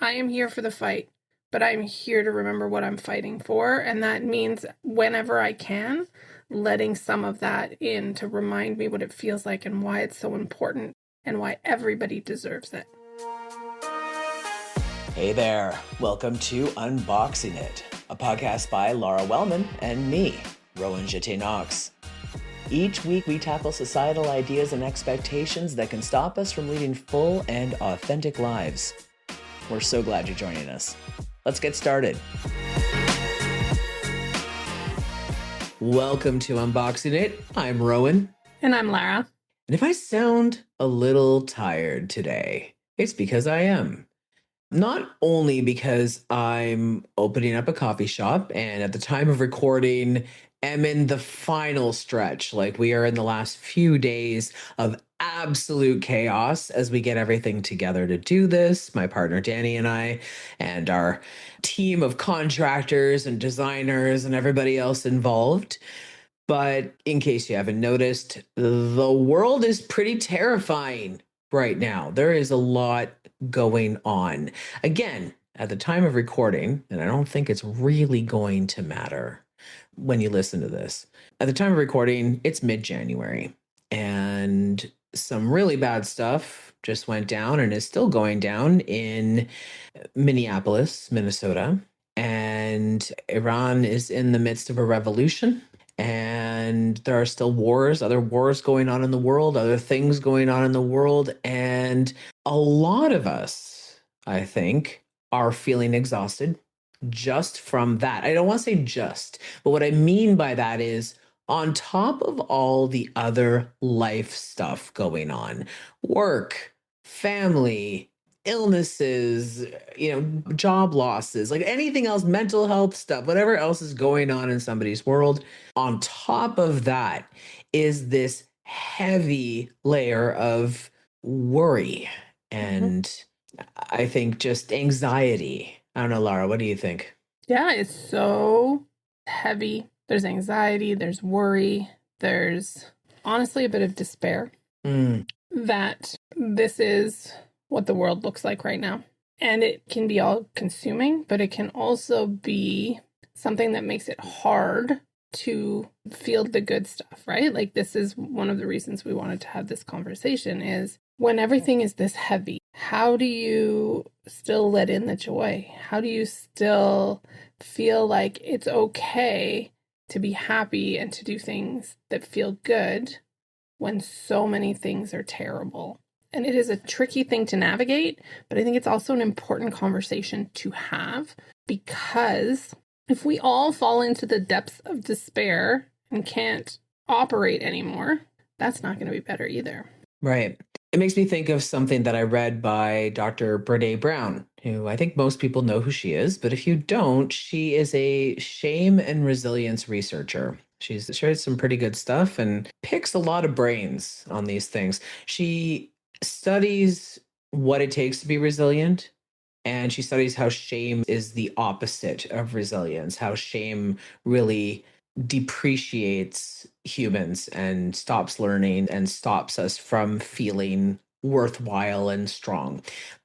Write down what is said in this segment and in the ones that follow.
I am here for the fight, but I'm here to remember what I'm fighting for. And that means whenever I can, letting some of that in to remind me what it feels like and why it's so important and why everybody deserves it. Hey there, welcome to Unboxing It, a podcast by Lara Wellman and me, Rowan Knox. Each week we tackle societal ideas and expectations that can stop us from leading full and authentic lives. We're so glad you're joining us. Let's get started. Welcome to Unboxing It. I'm Rowan. And I'm Lara. And if I sound a little tired today, it's because I am. Not only because I'm opening up a coffee shop and at the time of recording, am in the final stretch. Like we are in the last few days of absolute chaos as we get everything together to do this. My partner Dani and I and our team of contractors and designers and everybody else involved. But in case you haven't noticed, the world is pretty terrifying right now. There is a lot going on. Again, at the time of recording, and I don't think it's really going to matter when you listen to this. At the time of recording, it's mid-January, and some really bad stuff just went down and is still going down in Minneapolis, Minnesota. And Iran is in the midst of a revolution. And there are still wars, other wars going on in the world, other things going on in the world. And a lot of us, I think, are feeling exhausted just from that. I don't want to say just, but what I mean by that is on top of all the other life stuff going on, work, family, illnesses, job losses, like anything else, mental health stuff, whatever else is going on in somebody's world. On top of that is this heavy layer of worry and I think just anxiety. I don't know, Lara, what do you think? Yeah, it's so heavy. There's anxiety, there's worry, there's honestly a bit of despair that this is what the world looks like right now. And it can be all consuming, but it can also be something that makes it hard to feel the good stuff, right? Like this is one of the reasons we wanted to have this conversation is when everything is this heavy, how do you still let in the joy? How do you still feel like it's okay to be happy and to do things that feel good when so many things are terrible? And it is a tricky thing to navigate, but I think it's also an important conversation to have because if we all fall into the depths of despair and can't operate anymore, that's not going to be better either. Right. It makes me think of something that I read by Dr. Brene Brown, who I think most people know who she is, but if you don't, she is a shame and resilience researcher. She's shared some pretty good stuff and picks a lot of brains on these things. She studies what it takes to be resilient, and she studies how shame is the opposite of resilience, how shame really depreciates humans and stops learning and stops us from feeling worthwhile and strong.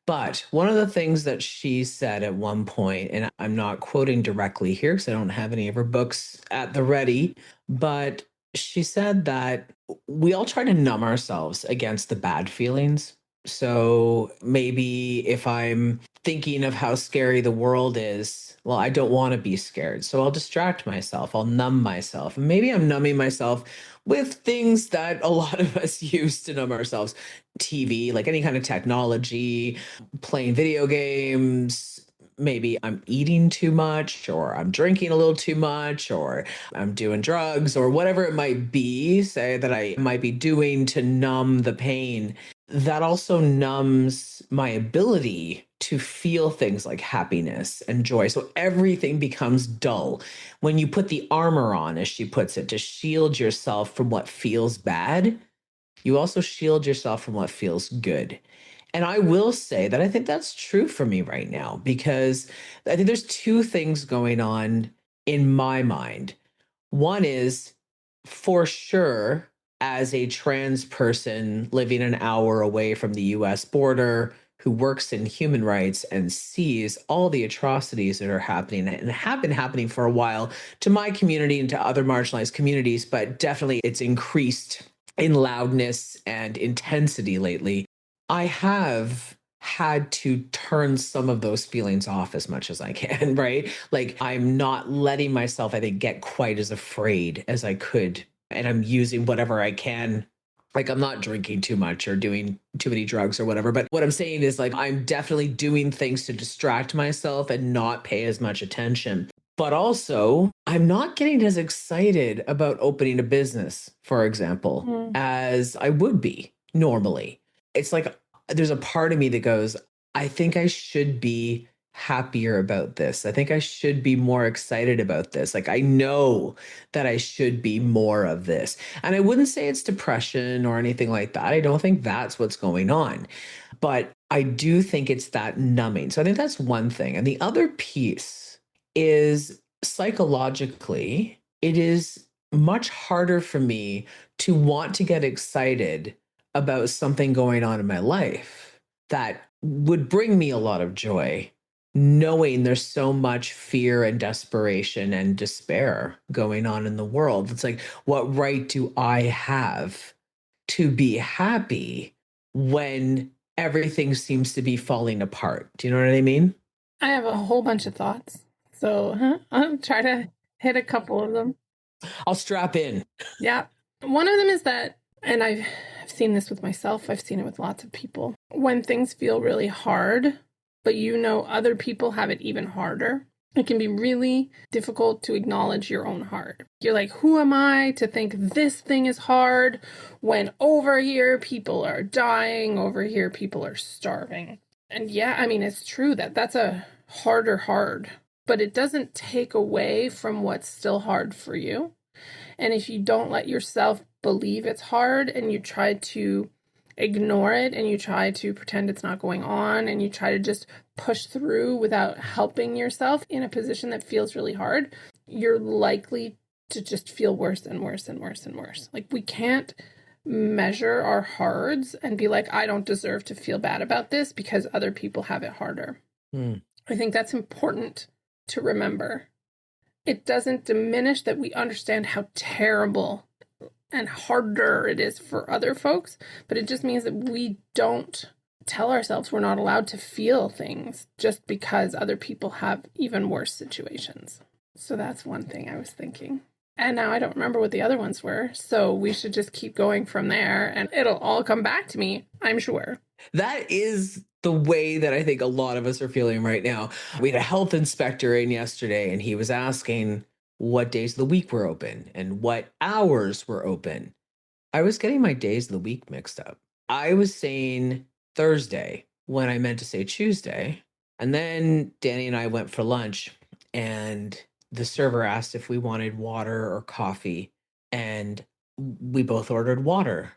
But one of the things that she said at one point, and I'm not quoting directly here because I don't have any of her books at the ready, but she said that we all try to numb ourselves against the bad feelings. So maybe if I'm thinking of how scary the world is, well, I don't want to be scared. So I'll distract myself. I'll numb myself. And maybe I'm numbing myself with things that a lot of us use to numb ourselves. TV, like any kind of technology, playing video games. Maybe I'm eating too much, or I'm drinking a little too much, or I'm doing drugs, or whatever it might be, say that I might be doing to numb the pain. That also numbs my ability to feel things like happiness and joy. So everything becomes dull. When you put the armor on, as she puts it, to shield yourself from what feels bad, you also shield yourself from what feels good. And I will say that I think that's true for me right now, because I think there's two things going on in my mind. One is, for sure, as a trans person living an hour away from the US border, who works in human rights and sees all the atrocities that are happening and have been happening for a while to my community and to other marginalized communities, but definitely it's increased in loudness and intensity lately. I have had to turn some of those feelings off as much as I can, right? Like I'm not letting myself, I think, get quite as afraid as I could. And I'm using whatever I can. Like I'm not drinking too much or doing too many drugs or whatever. But what I'm saying is like I'm definitely doing things to distract myself and not pay as much attention. But also, I'm not getting as excited about opening a business, for example, as I would be normally. It's like there's a part of me that goes, I think I should be happier about this. I think I should be more excited about this. Like I know that I should be more of this. And I wouldn't say it's depression or anything like that. I don't think that's what's going on. But I do think it's that numbing. So I think that's one thing. And the other piece is psychologically, it is much harder for me to want to get excited about something going on in my life that would bring me a lot of joy, knowing there's so much fear and desperation and despair going on in the world. It's like, what right do I have to be happy when everything seems to be falling apart? Do you know what I mean? I have a whole bunch of thoughts. So I'll try to hit a couple of them. I'll strap in. Yeah. One of them is that, and I've seen this with myself, I've seen it with lots of people. When things feel really hard, but you know other people have it even harder, it can be really difficult to acknowledge your own hard. You're like, who am I to think this thing is hard when over here people are dying, over here people are starving? And yeah, I mean, it's true that that's a harder hard, but it doesn't take away from what's still hard for you. And if you don't let yourself believe it's hard and you try to ignore it and you try to pretend it's not going on and you try to just push through without helping yourself in a position that feels really hard, you're likely to just feel worse and worse and worse and worse. Like we can't measure our hards and be like, I don't deserve to feel bad about this because other people have it harder. I think that's important to remember. It doesn't diminish that we understand how terrible and harder it is for other folks, but it just means that we don't tell ourselves we're not allowed to feel things just because other people have even worse situations. So that's one thing I was thinking. And now I don't remember what the other ones were, so we should just keep going from there and it'll all come back to me, I'm sure. That is the way that I think a lot of us are feeling right now. We had a health inspector in yesterday and he was asking what days of the week were open and what hours were open. I was getting my days of the week mixed up. I was saying Thursday when I meant to say Tuesday. And then Dani and I went for lunch and the server asked if we wanted water or coffee. And we both ordered water.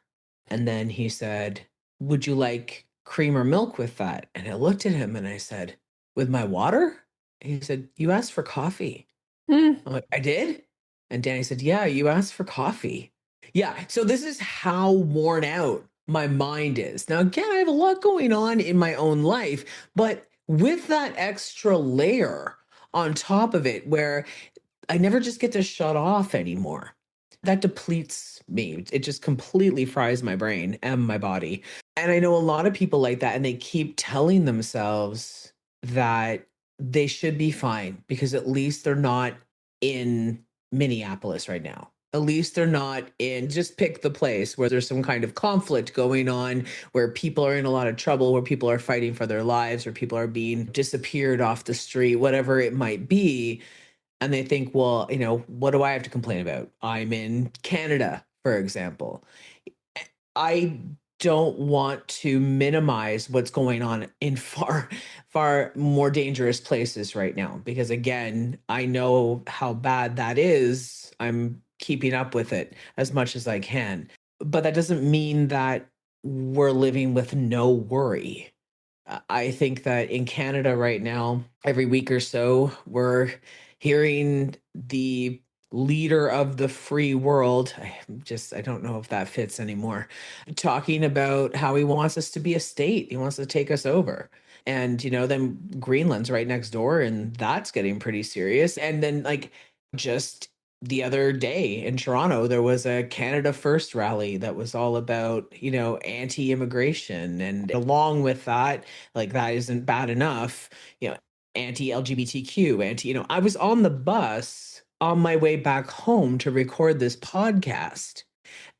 And then he said, would you like cream or milk with that? And I looked at him and I said, with my water? And he said, you asked for coffee. I'm like, I did? And Dani said, yeah, you asked for coffee. Yeah. So this is how worn out my mind is. Now, again, I have a lot going on in my own life, but with that extra layer on top of it, where I never just get to shut off anymore, that depletes me. It just completely fries my brain and my body. And I know a lot of people like that, and they keep telling themselves that they should be fine because at least they're not in Minneapolis right now. At least they're not in, just pick the place where there's some kind of conflict going on, where people are in a lot of trouble, where people are fighting for their lives, where people are being disappeared off the street, whatever it might be. And they think, well, what do I have to complain about? I'm in Canada, for example. I don't want to minimize what's going on in far, far more dangerous places right now, because again, I know how bad that is. I'm keeping up with it as much as I can. But that doesn't mean that we're living with no worry. I think that in Canada right now, every week or so, we're hearing the leader of the free world. I don't know if that fits anymore. Talking about how he wants us to be a state. He wants to take us over. And, then Greenland's right next door, and that's getting pretty serious. And then, like, just the other day in Toronto, there was a Canada First rally that was all about, anti-immigration. And along with that, like, that isn't bad enough, anti-LGBTQ, I was on the bus on my way back home to record this podcast.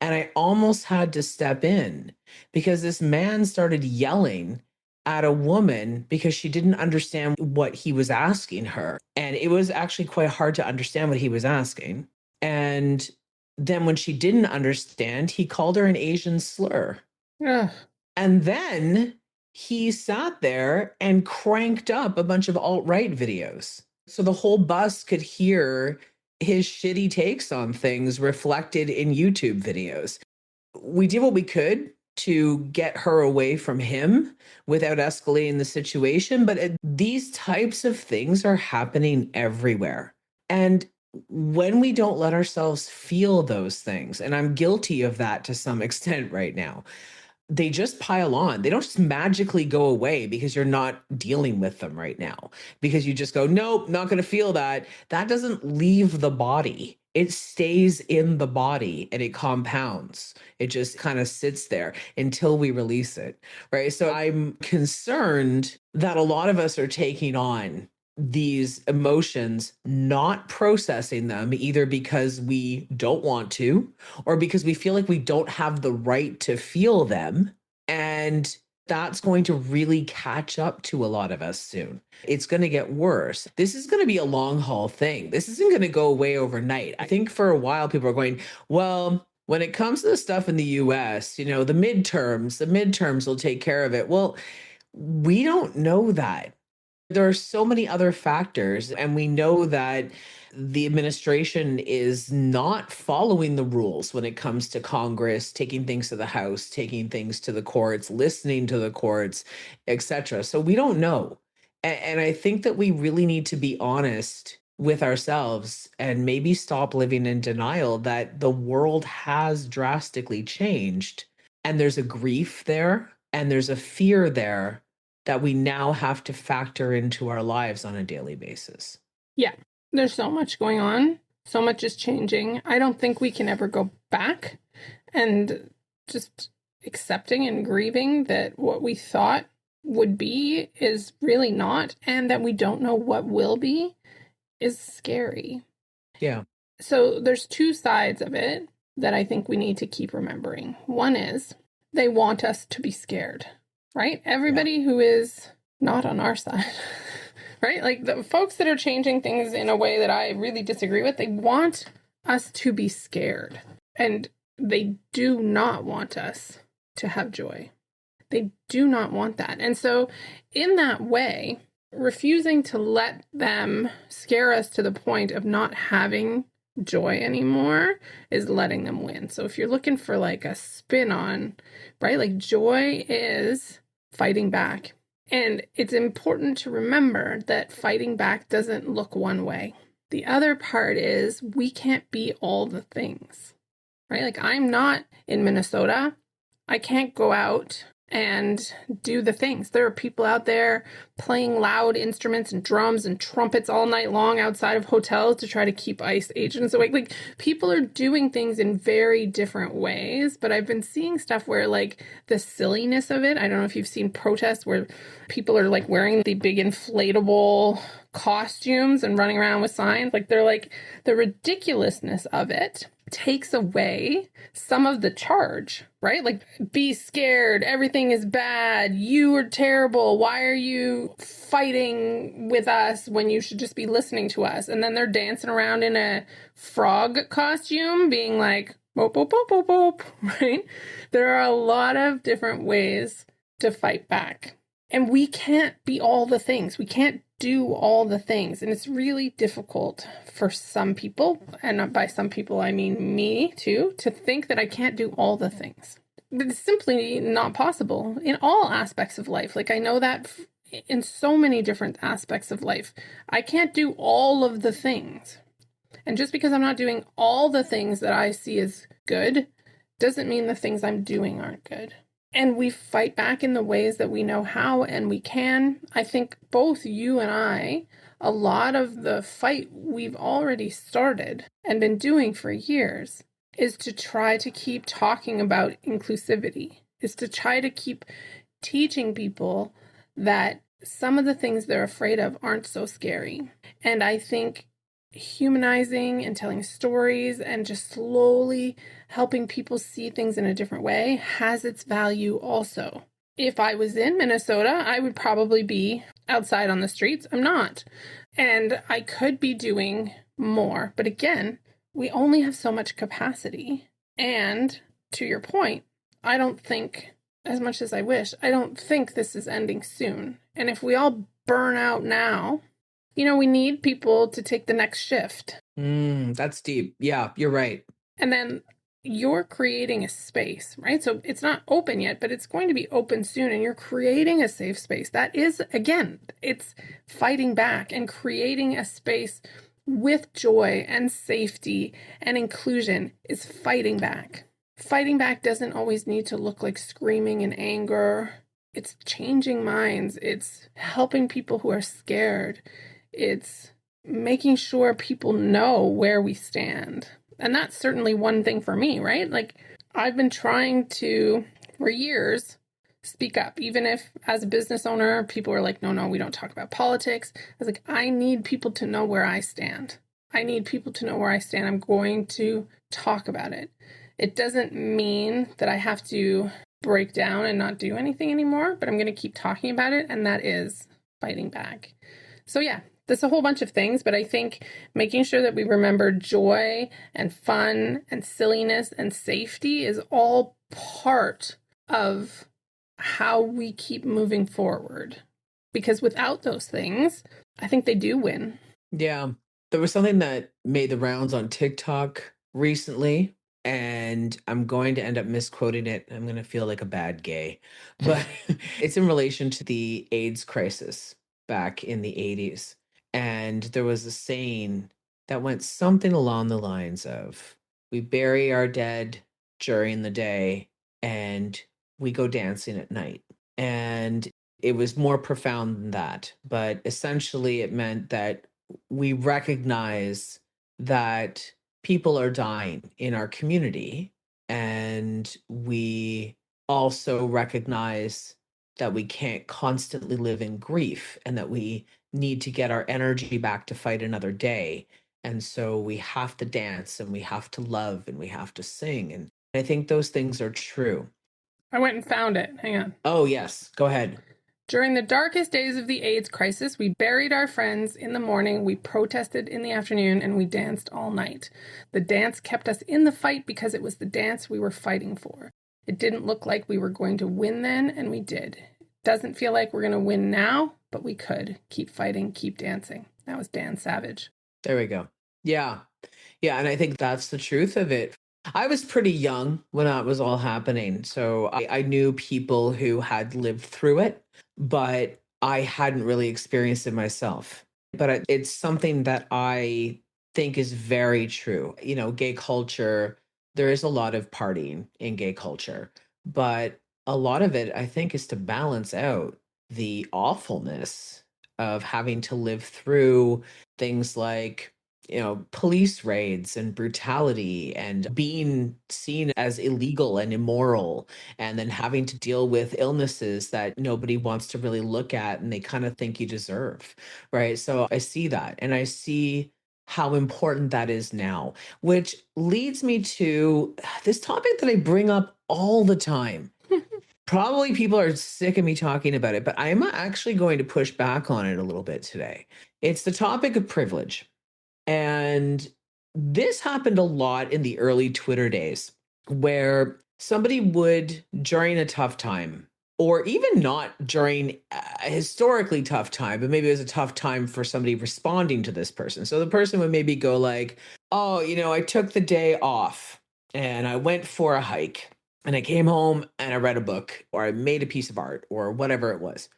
And I almost had to step in because this man started yelling at a woman because she didn't understand what he was asking her. And it was actually quite hard to understand what he was asking. And then when she didn't understand, he called her an Asian slur. Ugh. And then he sat there and cranked up a bunch of alt-right videos. So the whole bus could hear his shitty takes on things reflected in YouTube videos. We did what we could to get her away from him without escalating the situation. But these types of things are happening everywhere. And when we don't let ourselves feel those things, and I'm guilty of that to some extent right now, they just pile on. They don't just magically go away because you're not dealing with them right now, because you just go, nope, not going to feel that. That doesn't leave the body. It stays in the body and it compounds. It just kind of sits there until we release it, right? So I'm concerned that a lot of us are taking on these emotions, not processing them, either because we don't want to or because we feel like we don't have the right to feel them. And that's going to really catch up to a lot of us soon. It's going to get worse. This is going to be a long haul thing. This isn't going to go away overnight. I think for a while people are going, well, when it comes to the stuff in the US, the midterms will take care of it. Well, we don't know that. There are so many other factors, and we know that the administration is not following the rules when it comes to Congress, taking things to the House, taking things to the courts, listening to the courts, etc. So we don't know. And I think that we really need to be honest with ourselves and maybe stop living in denial that the world has drastically changed. And there's a grief there, and there's a fear there that we now have to factor into our lives on a daily basis. Yeah, there's so much going on. So much is changing. I don't think we can ever go back, and just accepting and grieving that what we thought would be is really not, and that we don't know what will be is scary. Yeah. So there's two sides of it that I think we need to keep remembering. One is they want us to be scared. Right? Everybody who is not on our side, right? Like the folks that are changing things in a way that I really disagree with, they want us to be scared. And they do not want us to have joy. They do not want that. And so in that way, refusing to let them scare us to the point of not having joy anymore is letting them win. So if you're looking for like a spin on, right? Like joy is fighting back. And it's important to remember that fighting back doesn't look one way. The other part is we can't be all the things, right? Like I'm not in Minnesota. I can't go out and do the things. There are people out there playing loud instruments and drums and trumpets all night long outside of hotels to try to keep ICE agents awake. Like people are doing things in very different ways, but I've been seeing stuff where like the silliness of it, I don't know if you've seen protests where people are like wearing the big inflatable costumes and running around with signs. Like they're like the ridiculousness of it takes away some of the charge, right? Like, be scared. Everything is bad. You are terrible. Why are you fighting with us when you should just be listening to us? And then they're dancing around in a frog costume being like, boop, boop, boop, boop, boop, right? There are a lot of different ways to fight back. And we can't be all the things. We can't do all the things. And it's really difficult for some people, and by some people I mean me too, to think that I can't do all the things. But it's simply not possible in all aspects of life. Like I know that in so many different aspects of life, I can't do all of the things. And just because I'm not doing all the things that I see as good doesn't mean the things I'm doing aren't good. And we fight back in the ways that we know how and we can. I think both you and I, a lot of the fight we've already started and been doing for years is to try to keep talking about inclusivity, is to try to keep teaching people that some of the things they're afraid of aren't so scary. And I think humanizing and telling stories and just slowly helping people see things in a different way has its value also. If I was in Minnesota, I would probably be outside on the streets. I'm not. And I could be doing more. But again, we only have so much capacity. And to your point, I don't think, as much as I wish, I don't think this is ending soon. And if we all burn out now, we need people to take the next shift. That's deep. Yeah, you're right. And then you're creating a space, right? So it's not open yet, but it's going to be open soon. And you're creating a safe space. That is, again, it's fighting back and creating a space with joy and safety and inclusion is fighting back. Fighting back doesn't always need to look like screaming in anger. It's changing minds. It's helping people who are scared. It's making sure people know where we stand. And that's certainly one thing for me, right? Like, I've been trying to, for years, speak up. Even if, as a business owner, people are like, no, we don't talk about politics. I was like, I need people to know where I stand. I need people to know where I stand. I'm going to talk about it. It doesn't mean that I have to break down and not do anything anymore, but I'm going to keep talking about it, and that is fighting back. So yeah, there's a whole bunch of things, but I think making sure that we remember joy and fun and silliness and safety is all part of how we keep moving forward. Because without those things, I think they do win. Yeah. There was something that made the rounds on TikTok recently, and I'm going to end up misquoting it. I'm going to feel like a bad gay, but it's in relation to the AIDS crisis back in the 80s. And there was a saying that went something along the lines of, we bury our dead during the day and we go dancing at night. And it was more profound than that. But essentially, it meant that we recognize that people are dying in our community, and we also recognize that we can't constantly live in grief and that we need to get our energy back to fight another day. And so we have to dance and we have to love and we have to sing. And I think those things are true. I went and found it. Hang on. Oh, yes. Go ahead. During the darkest days of the AIDS crisis, we buried our friends in the morning, we protested in the afternoon, and we danced all night. The dance kept us in the fight because it was the dance we were fighting for. It didn't look like we were going to win then, and we did. It doesn't feel like we're going to win now, but we could. Keep fighting, keep dancing. That was Dan Savage. There we go. Yeah. Yeah, and I think that's the truth of it. I was pretty young when that was all happening. So I knew people who had lived through it, but I hadn't really experienced it myself. But it's something that I think is very true. Gay culture, there is a lot of partying in gay culture, but a lot of it, I think, is to balance out the awfulness of having to live through things like police raids and brutality and being seen as illegal and immoral, and then having to deal with illnesses that nobody wants to really look at and they kind of think you deserve, right? So I see that, and I see how important that is now, which leads me to this topic that I bring up all the time. Probably people are sick of me talking about it, but I'm actually going to push back on it a little bit today. It's the topic of privilege. And this happened a lot in the early Twitter days, where somebody would, during a tough time, or even not during a historically tough time, but maybe it was a tough time for somebody responding to this person. So the person would maybe go like, oh, I took the day off and I went for a hike and I came home and I read a book, or I made a piece of art, or whatever it was.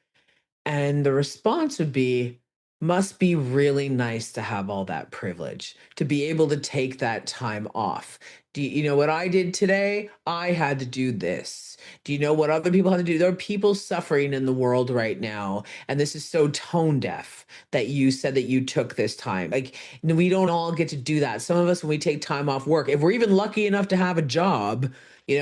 And the response would be, must be really nice to have all that privilege, to be able to take that time off. Do you know what I did today? I had to do this. Do you know what other people have to do? There are people suffering in the world right now. And this is so tone deaf that you said that you took this time. Like, we don't all get to do that. Some of us, when we take time off work, if we're even lucky enough to have a job,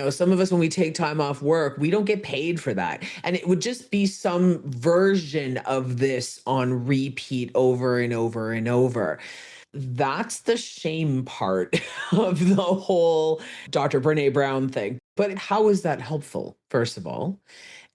some of us, when we take time off work, we don't get paid for that. And it would just be some version of this on repeat over and over and over. That's the shame part of the whole Dr. Brene Brown thing. But how is that helpful, first of all?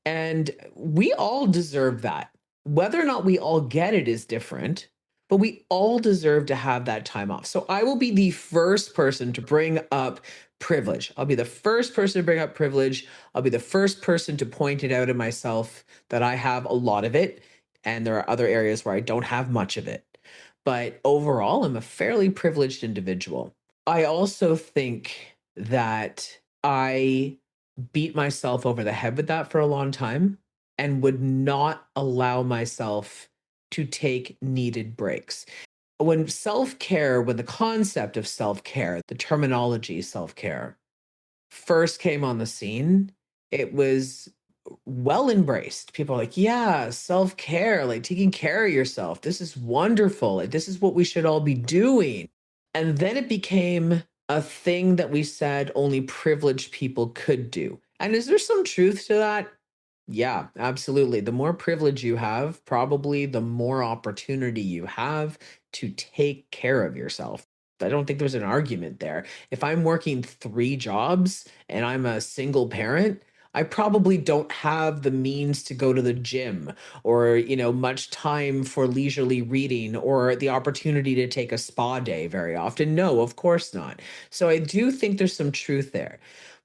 And we all deserve that. Whether or not we all get it is different, but we all deserve to have that time off. So I will be the first person to bring up privilege. I'll be the first person to bring up privilege. I'll be the first person to point it out in myself that I have a lot of it. And there are other areas where I don't have much of it. But overall, I'm a fairly privileged individual. I also think that I beat myself over the head with that for a long time and would not allow myself to take needed breaks. When the concept of self-care, the terminology self-care first came on the scene, it was well embraced. People are like, yeah, self-care, like taking care of yourself. This is wonderful. Like, this is what we should all be doing. And then it became a thing that we said only privileged people could do. And is there some truth to that? Yeah, absolutely. The more privilege you have, probably the more opportunity you have to take care of yourself. I don't think there's an argument there. If I'm working 3 jobs and I'm a single parent, I probably don't have the means to go to the gym or, much time for leisurely reading or the opportunity to take a spa day very often. No, of course not. So I do think there's some truth there.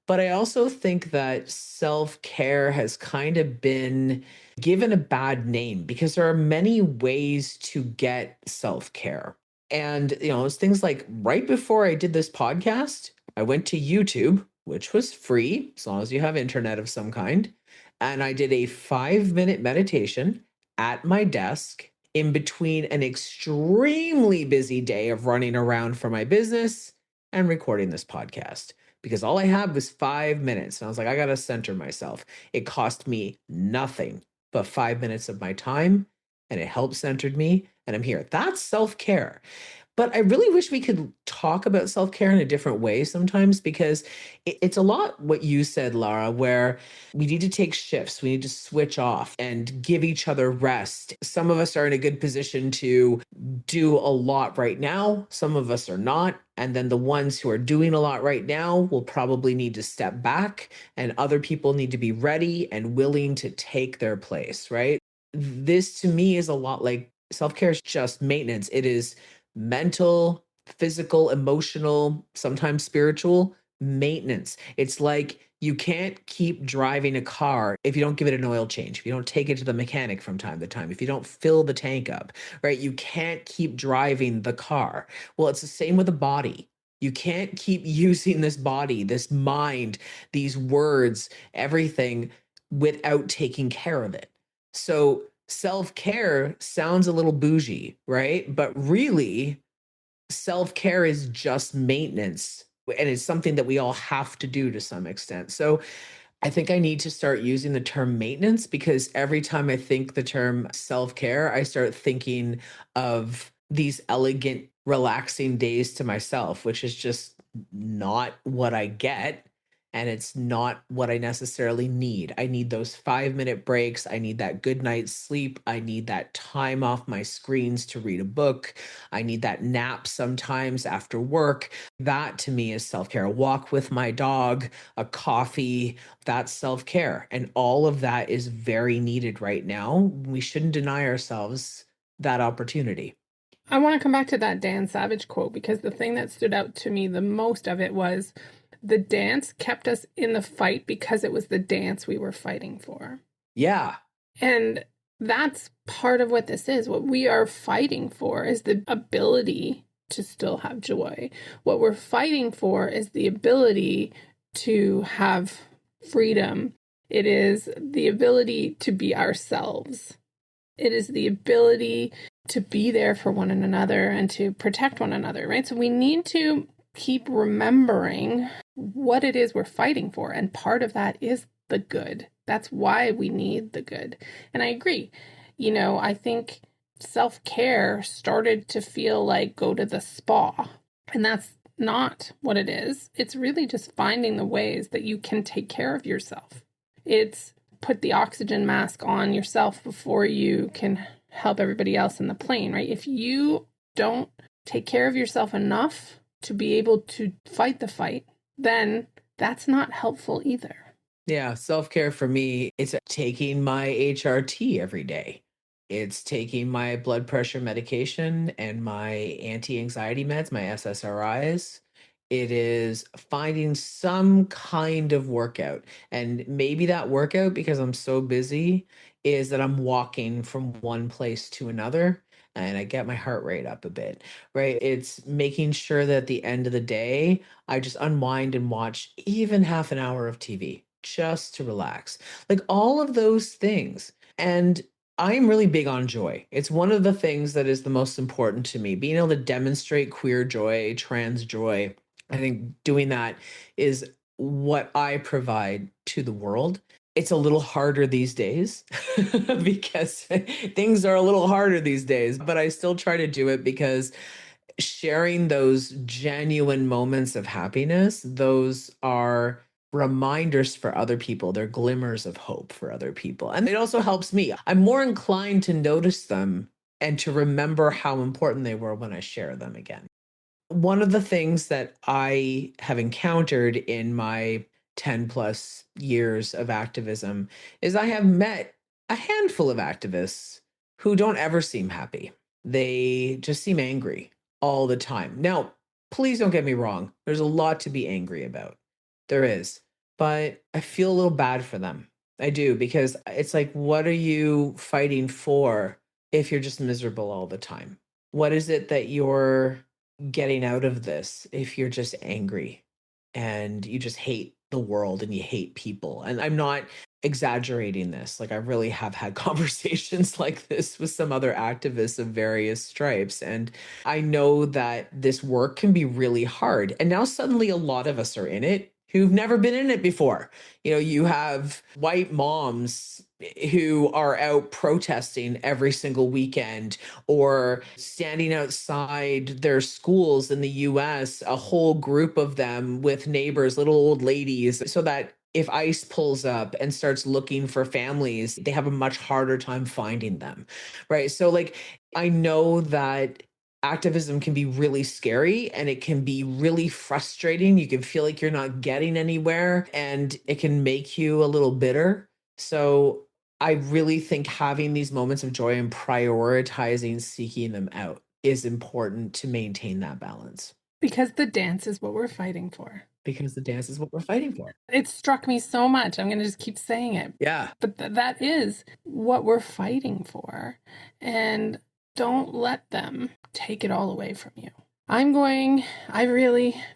But I also think that self-care has kind of been given a bad name because there are many ways to get self-care. And, it's things like right before I did this podcast, I went to YouTube, which was free, as long as you have internet of some kind. And I did a 5-minute meditation at my desk in between an extremely busy day of running around for my business and recording this podcast because all I had was 5 minutes. And I was like, I got to center myself. It cost me nothing but 5 minutes of my time, and it helped centered me. And I'm here. That's self-care. But I really wish we could talk about self-care in a different way sometimes because it's a lot what you said, Lara, where we need to take shifts. We need to switch off and give each other rest. Some of us are in a good position to do a lot right now. Some of us are not. And then the ones who are doing a lot right now will probably need to step back, and other people need to be ready and willing to take their place, right? This to me is a lot like self-care is just maintenance. It is mental, physical, emotional, sometimes spiritual maintenance. It's like you can't keep driving a car if you don't give it an oil change, if you don't take it to the mechanic from time to time, if you don't fill the tank up, right? You can't keep driving the car. Well, it's the same with the body. You can't keep using this body, this mind, these words, everything without taking care of it. So self-care sounds a little bougie, right? But really, self-care is just maintenance. And it's something that we all have to do to some extent. So I think I need to start using the term maintenance because every time I think the term self-care, I start thinking of these elegant, relaxing days to myself, which is just not what I get. And it's not what I necessarily need. I need those 5-minute breaks. I need that good night's sleep. I need that time off my screens to read a book. I need that nap sometimes after work. That to me is self-care. A walk with my dog, a coffee, that's self-care. And all of that is very needed right now. We shouldn't deny ourselves that opportunity. I want to come back to that Dan Savage quote because the thing that stood out to me the most of it was the dance kept us in the fight because it was the dance we were fighting for. Yeah. And that's part of what this is. What we are fighting for is the ability to still have joy. What we're fighting for is the ability to have freedom. It is the ability to be ourselves. It is the ability to be there for one another and to protect one another, right? So we need to keep remembering what it is we're fighting for. And part of that is the good. That's why we need the good. And I agree. I think self-care started to feel like go to the spa. And that's not what it is. It's really just finding the ways that you can take care of yourself. It's put the oxygen mask on yourself before you can help everybody else in the plane, right? If you don't take care of yourself enough to be able to fight the fight, then that's not helpful either. Yeah, self-care for me, it's taking my HRT every day. It's taking my blood pressure medication and my anti-anxiety meds, my SSRIs. It is finding some kind of workout. And maybe that workout, because I'm so busy, is that I'm walking from one place to another and I get my heart rate up a bit, right? It's making sure that at the end of the day, I just unwind and watch even half an hour of TV just to relax. Like all of those things. And I'm really big on joy. It's one of the things that is the most important to me. Being able to demonstrate queer joy, trans joy. I think doing that is what I provide to the world. It's a little harder these days because things are a little harder these days, but I still try to do it because sharing those genuine moments of happiness, those are reminders for other people. They're glimmers of hope for other people. And it also helps me. I'm more inclined to notice them and to remember how important they were when I share them again. One of the things that I have encountered in my 10 plus years of activism is I have met a handful of activists who don't ever seem happy. They just seem angry all the time. Now, please don't get me wrong. There's a lot to be angry about. There is. But I feel a little bad for them. I do, because it's like, what are you fighting for if you're just miserable all the time? What is it that you're getting out of this if you're just angry and you just hate the world and you hate people? And I'm not exaggerating this. Like, I really have had conversations like this with some other activists of various stripes. And I know that this work can be really hard. And now suddenly a lot of us are in it who've never been in it before. You have white moms who are out protesting every single weekend or standing outside their schools in the US, a whole group of them with neighbors, little old ladies, so that if ICE pulls up and starts looking for families, they have a much harder time finding them, right? So, like, I know that activism can be really scary and it can be really frustrating. You can feel like you're not getting anywhere and it can make you a little bitter. So I really think having these moments of joy and prioritizing seeking them out is important to maintain that balance. Because the dance is what we're fighting for. Because the dance is what we're fighting for. It struck me so much. I'm going to just keep saying it. Yeah. But that is what we're fighting for. And don't let them take it all away from you.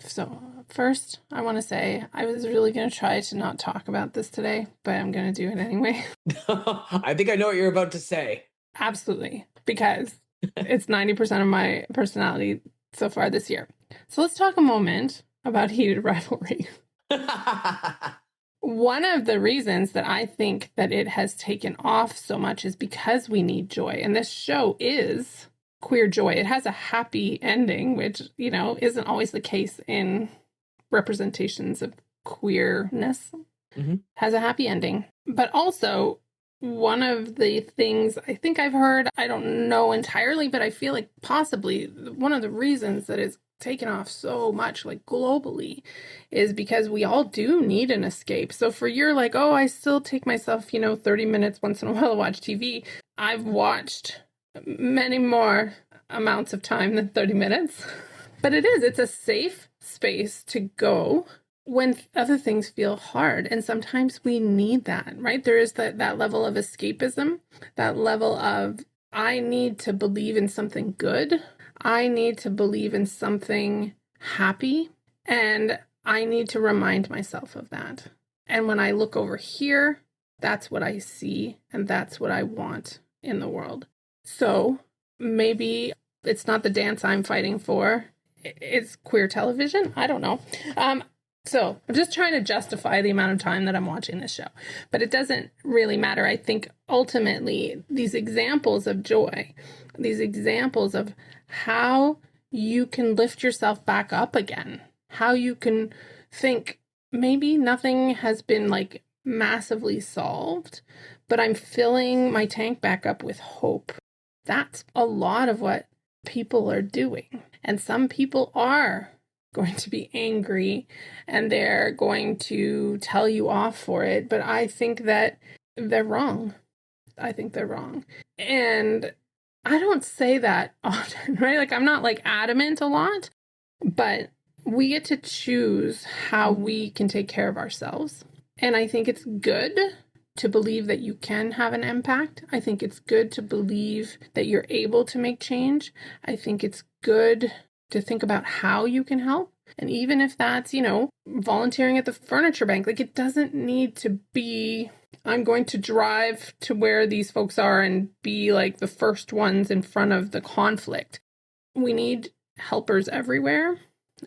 So first, I want to say I was really going to try to not talk about this today, but I'm going to do it anyway. I think I know what you're about to say. Absolutely. Because it's 90% of my personality so far this year. So let's talk a moment about heated rivalry. One of the reasons that I think that it has taken off so much is because we need joy. And this show is queer joy. It has a happy ending, which, isn't always the case in representations of queerness. Mm-hmm. Has a happy ending. But also, one of the things I think I've heard, I don't know entirely, but I feel like possibly one of the reasons that it's taken off so much, like globally, is because we all do need an escape. So for you're like, oh, I still take myself, 30 minutes once in a while to watch TV. I've watched many more amounts of time than 30 minutes. But it's a safe space to go when other things feel hard. And sometimes we need that, right? There is that level of escapism, that level of, I need to believe in something good. I need to believe in something happy. And I need to remind myself of that. And when I look over here, that's what I see. And that's what I want in the world. So maybe it's not the dance I'm fighting for. It's queer television. I don't know. So I'm just trying to justify the amount of time that I'm watching this show. But it doesn't really matter. I think ultimately these examples of joy, these examples of how you can lift yourself back up again, how you can think maybe nothing has been like massively solved, but I'm filling my tank back up with hope. That's a lot of what people are doing. And some people are going to be angry and they're going to tell you off for it. But I think that they're wrong. I think they're wrong. And I don't say that often, right? Like, I'm not like adamant a lot, but we get to choose how we can take care of ourselves. And I think it's good to believe that you can have an impact. I think it's good to believe that you're able to make change. I think it's good to think about how you can help. And even if that's, volunteering at the furniture bank, like, it doesn't need to be, I'm going to drive to where these folks are and be like the first ones in front of the conflict. We need helpers everywhere,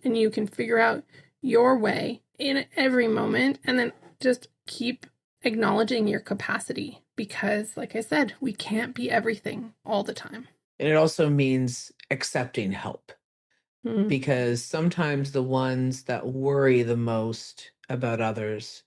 and you can figure out your way in every moment, and then just keep acknowledging your capacity, because, like I said, we can't be everything all the time. And it also means accepting help. Because sometimes the ones that worry the most about others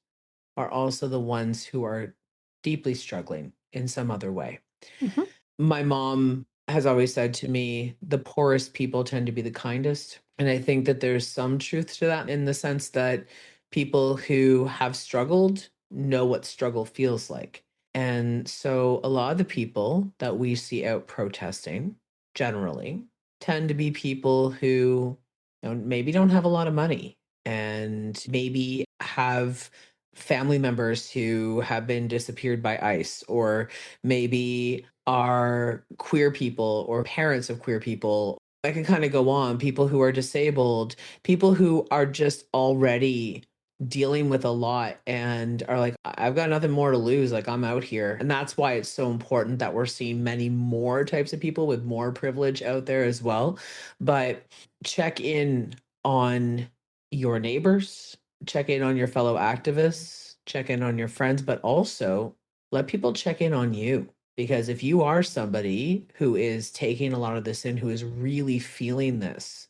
are also the ones who are deeply struggling in some other way. Mm-hmm. My mom has always said to me, the poorest people tend to be the kindest. And I think that there's some truth to that, in the sense that people who have struggled know what struggle feels like. And so a lot of the people that we see out protesting generally tend to be people who maybe don't have a lot of money, and maybe have family members who have been disappeared by ICE, or maybe are queer people or parents of queer people. I can kind of go on. People who are disabled, people who are just already dealing with a lot and are like, I've got nothing more to lose. Like, I'm out here. And that's why it's so important that we're seeing many more types of people with more privilege out there as well. But check in on your neighbors, check in on your fellow activists, check in on your friends, but also let people check in on you. Because if you are somebody who is taking a lot of this in, who is really feeling this,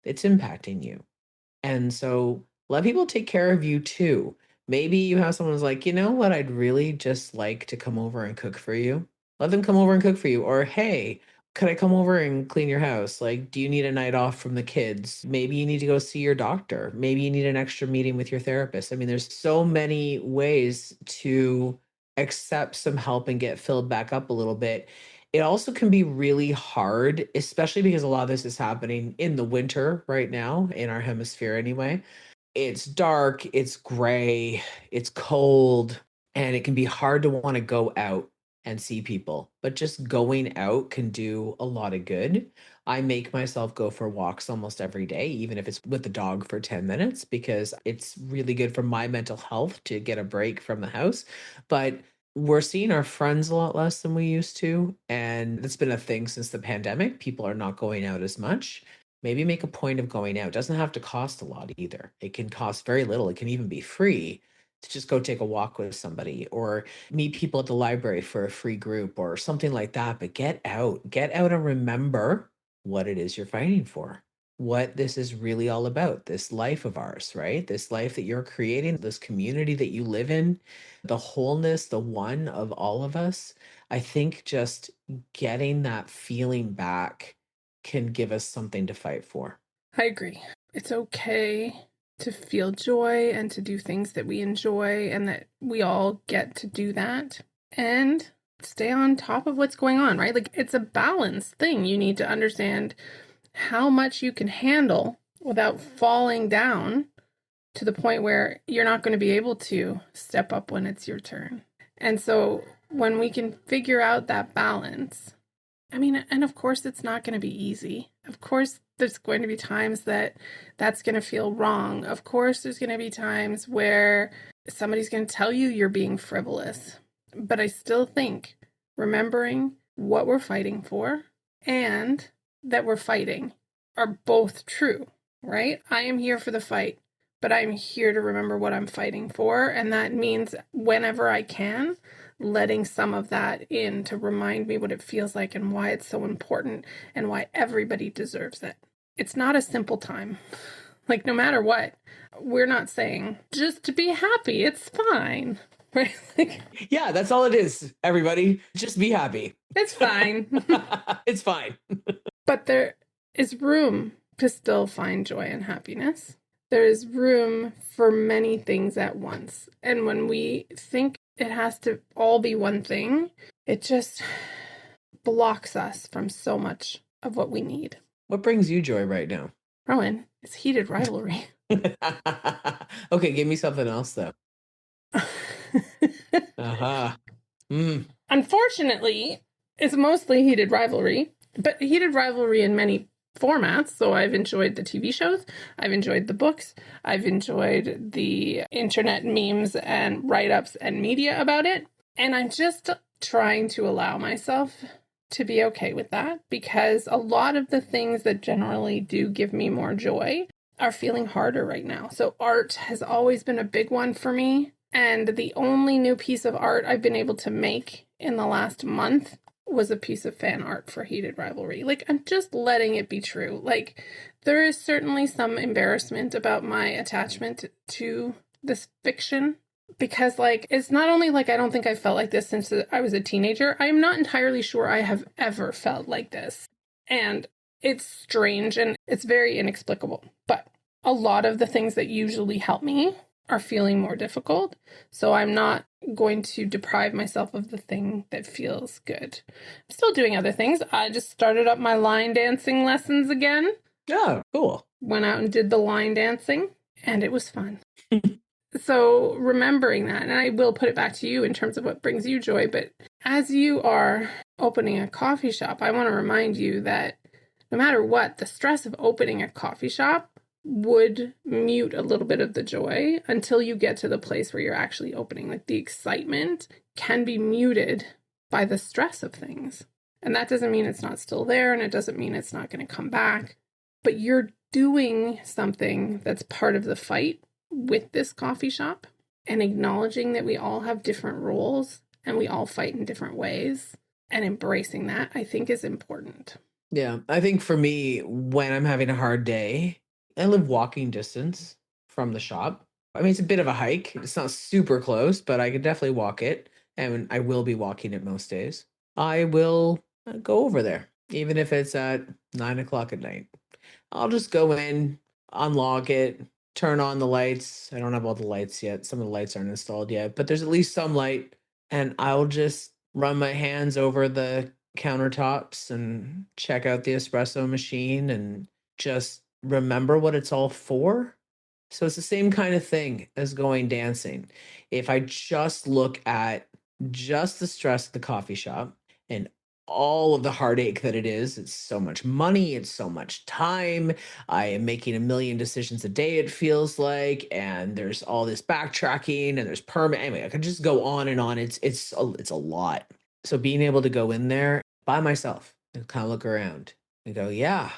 it's impacting you. And so let people take care of you too. Maybe you have someone who's like, you know what, I'd really just like to come over and cook for you. Let them come over and cook for you. Or, hey, could I come over and clean your house? Like, do you need a night off from the kids? Maybe you need to go see your doctor. Maybe you need an extra meeting with your therapist. I mean, there's so many ways to accept some help and get filled back up a little bit. It also can be really hard, especially because a lot of this is happening in the winter right now, in our hemisphere anyway. It's dark, it's gray, it's cold, and it can be hard to want to go out and see people. But just going out can do a lot of good. I make myself go for walks almost every day, even if it's with the dog for 10 minutes, because it's really good for my mental health to get a break from the house. But we're seeing our friends a lot less than we used to. And it's been a thing since the pandemic. People are not going out as much. Maybe make a point of going out. It doesn't have to cost a lot either. It can cost very little. It can even be free to just go take a walk with somebody, or meet people at the library for a free group or something like that. But get out and remember what it is you're fighting for, what this is really all about, this life of ours, right? This life that you're creating, this community that you live in, the wholeness, the one of all of us. I think just getting that feeling back can give us something to fight for. I agree. It's okay to feel joy and to do things that we enjoy, and that we all get to do that, and stay on top of what's going on, right? Like, it's a balanced thing. You need to understand how much you can handle without falling down to the point where you're not going to be able to step up when it's your turn. And so when we can figure out that balance, I mean, and of course it's not going to be easy. Of course there's going to be times that that's going to feel wrong. Of course there's going to be times where somebody's going to tell you you're being frivolous. But I still think remembering what we're fighting for, and that we're fighting are both true, right? I am here for the fight, but I'm here to remember what I'm fighting for. And that means whenever I can, letting some of that in to remind me what it feels like and why it's so important and why everybody deserves it. It's not a simple time. Like, no matter what, we're not saying just to be happy. It's fine. Right? Like, yeah, that's all it is, everybody. Just be happy. It's fine. It's fine. But there is room to still find joy and happiness. There is room for many things at once. And when we think it has to all be one thing, it just blocks us from so much of what we need. What brings you joy right now? Rowan, it's heated rivalry. Okay, give me something else, though. Uh-huh. Unfortunately, it's mostly heated rivalry, but heated rivalry in many formats. So I've enjoyed the TV shows, I've enjoyed the books, I've enjoyed the internet memes and write-ups and media about it. And I'm just trying to allow myself to be okay with that, because a lot of the things that generally do give me more joy are feeling harder right now. So art has always been a big one for me. And the only new piece of art I've been able to make in the last month was a piece of fan art for Heated Rivalry. Like, I'm just letting it be true. Like, there is certainly some embarrassment about my attachment to this fiction, because, like, it's not only like I don't think I felt like this since I was a teenager. I am not entirely sure I have ever felt like this. And it's strange and it's very inexplicable. But a lot of the things that usually help me are feeling more difficult. So I'm not going to deprive myself of the thing that feels good. I'm still doing other things. I just started up my line dancing lessons again. Oh, cool. Went out and did the line dancing, and it was fun. So remembering that, and I will put it back to you in terms of what brings you joy, but as you are opening a coffee shop, I want to remind you that no matter what, the stress of opening a coffee shop would mute a little bit of the joy until you get to the place where you're actually opening. Like, the excitement can be muted by the stress of things. And that doesn't mean it's not still there, and it doesn't mean it's not going to come back. But you're doing something that's part of the fight with this coffee shop, and acknowledging that we all have different roles and we all fight in different ways, and embracing that, I think, is important. Yeah, I think for me, when I'm having a hard day, I live walking distance from the shop. I mean, it's a bit of a hike. It's not super close, but I could definitely walk it. And I will be walking it most days. I will go over there, even if it's at 9 o'clock at night. I'll just go in, unlock it, turn on the lights. I don't have all the lights yet. Some of the lights aren't installed yet, but there's at least some light. And I'll just run my hands over the countertops and check out the espresso machine and just remember what it's all for. So it's the same kind of thing as going dancing. If I just look at just the stress at the coffee shop and all of the heartache that it is, it's so much money, it's so much time. I am making a million decisions a day, it feels like, and there's all this backtracking and there's permit. Anyway, I could just go on and on. It's a lot. So being able to go in there by myself and kind of look around and go, yeah,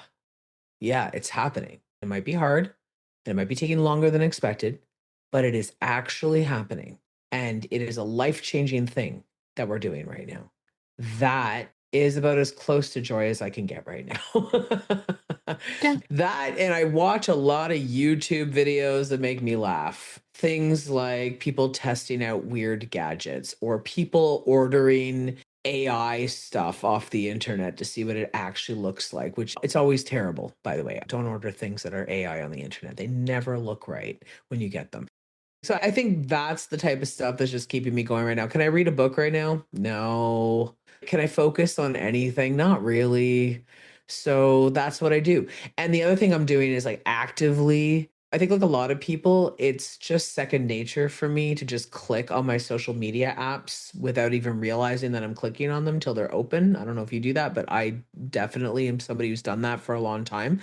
it's happening. It might be hard and it might be taking longer than expected, but it is actually happening. And it is a life-changing thing that we're doing right now. That is about as close to joy as I can get right now. Yeah. That, and I watch a lot of YouTube videos that make me laugh. Things like people testing out weird gadgets or people ordering AI stuff off the internet to see what it actually looks like, which it's always terrible, by the way. Don't order things that are AI on the internet. They never look right when you get them. So I think that's the type of stuff that's just keeping me going right now. Can I read a book right now? No. Can I focus on anything? Not really. So that's what I do. And the other thing I'm doing is like actively, I think like a lot of people, it's just second nature for me to just click on my social media apps without even realizing that I'm clicking on them till they're open. I don't know if you do that, but I definitely am somebody who's done that for a long time.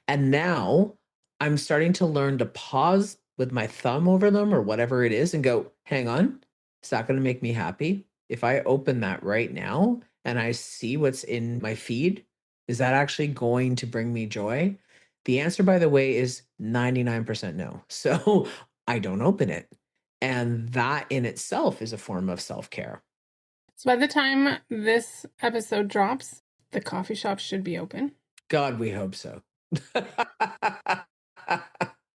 And now I'm starting to learn to pause with my thumb over them or whatever it is and go, hang on, it's not going to make me happy. If I open that right now and I see what's in my feed, Is that actually going to bring me joy? The answer, by the way, is 99% no. So I don't open it. And that in itself is a form of self-care. So by the time this episode drops, the coffee shop should be open. God, we hope so.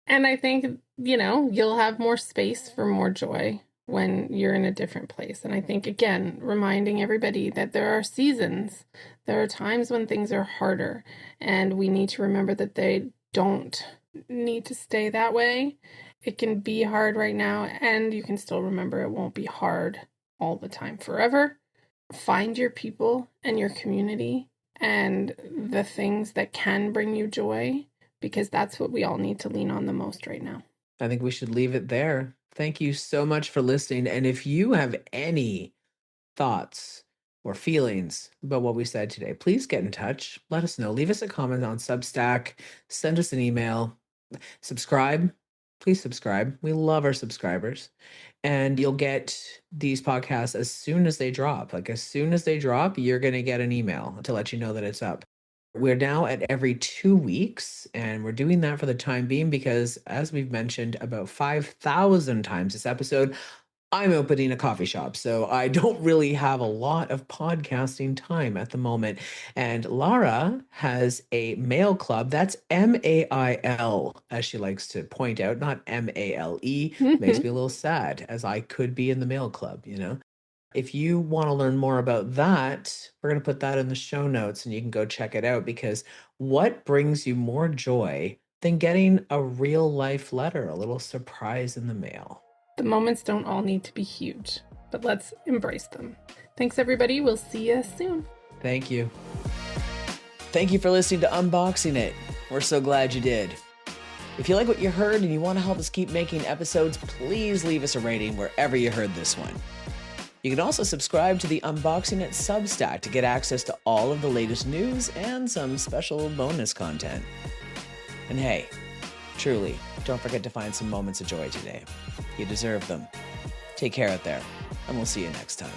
And I think, you'll have more space for more joy when you're in a different place. And I think, again, reminding everybody that there are seasons. There are times when things are harder, and we need to remember that they don't need to stay that way. It can be hard right now, and you can still remember it won't be hard all the time forever. Find your people and your community and the things that can bring you joy, because that's what we all need to lean on the most right now. I think we should leave it there. Thank you so much for listening. And if you have any thoughts or feelings about what we said today, please get in touch. Let us know. Leave us a comment on Substack. Send us an email. Subscribe. Please subscribe. We love our subscribers. And you'll get these podcasts as soon as they drop. Like as soon as they drop, you're going to get an email to let you know that it's up. We're now at every 2 weeks, and we're doing that for the time being because, as we've mentioned about 5,000 times this episode, I'm opening a coffee shop, so I don't really have a lot of podcasting time at the moment. And Lara has a mail club. That's MAIL, as she likes to point out, not MALE. Makes me a little sad, as I could be in the mail club, If you want to learn more about that, we're going to put that in the show notes and you can go check it out, because what brings you more joy than getting a real life letter, a little surprise in the mail? The moments don't all need to be huge, but let's embrace them. Thanks, everybody. We'll see you soon. Thank you. Thank you for listening to Unboxing It. We're so glad you did. If you like what you heard and you want to help us keep making episodes, please leave us a rating wherever you heard this one. You can also subscribe to the Unboxing It Substack to get access to all of the latest news and some special bonus content. And hey, truly, don't forget to find some moments of joy today. You deserve them. Take care out there, and we'll see you next time.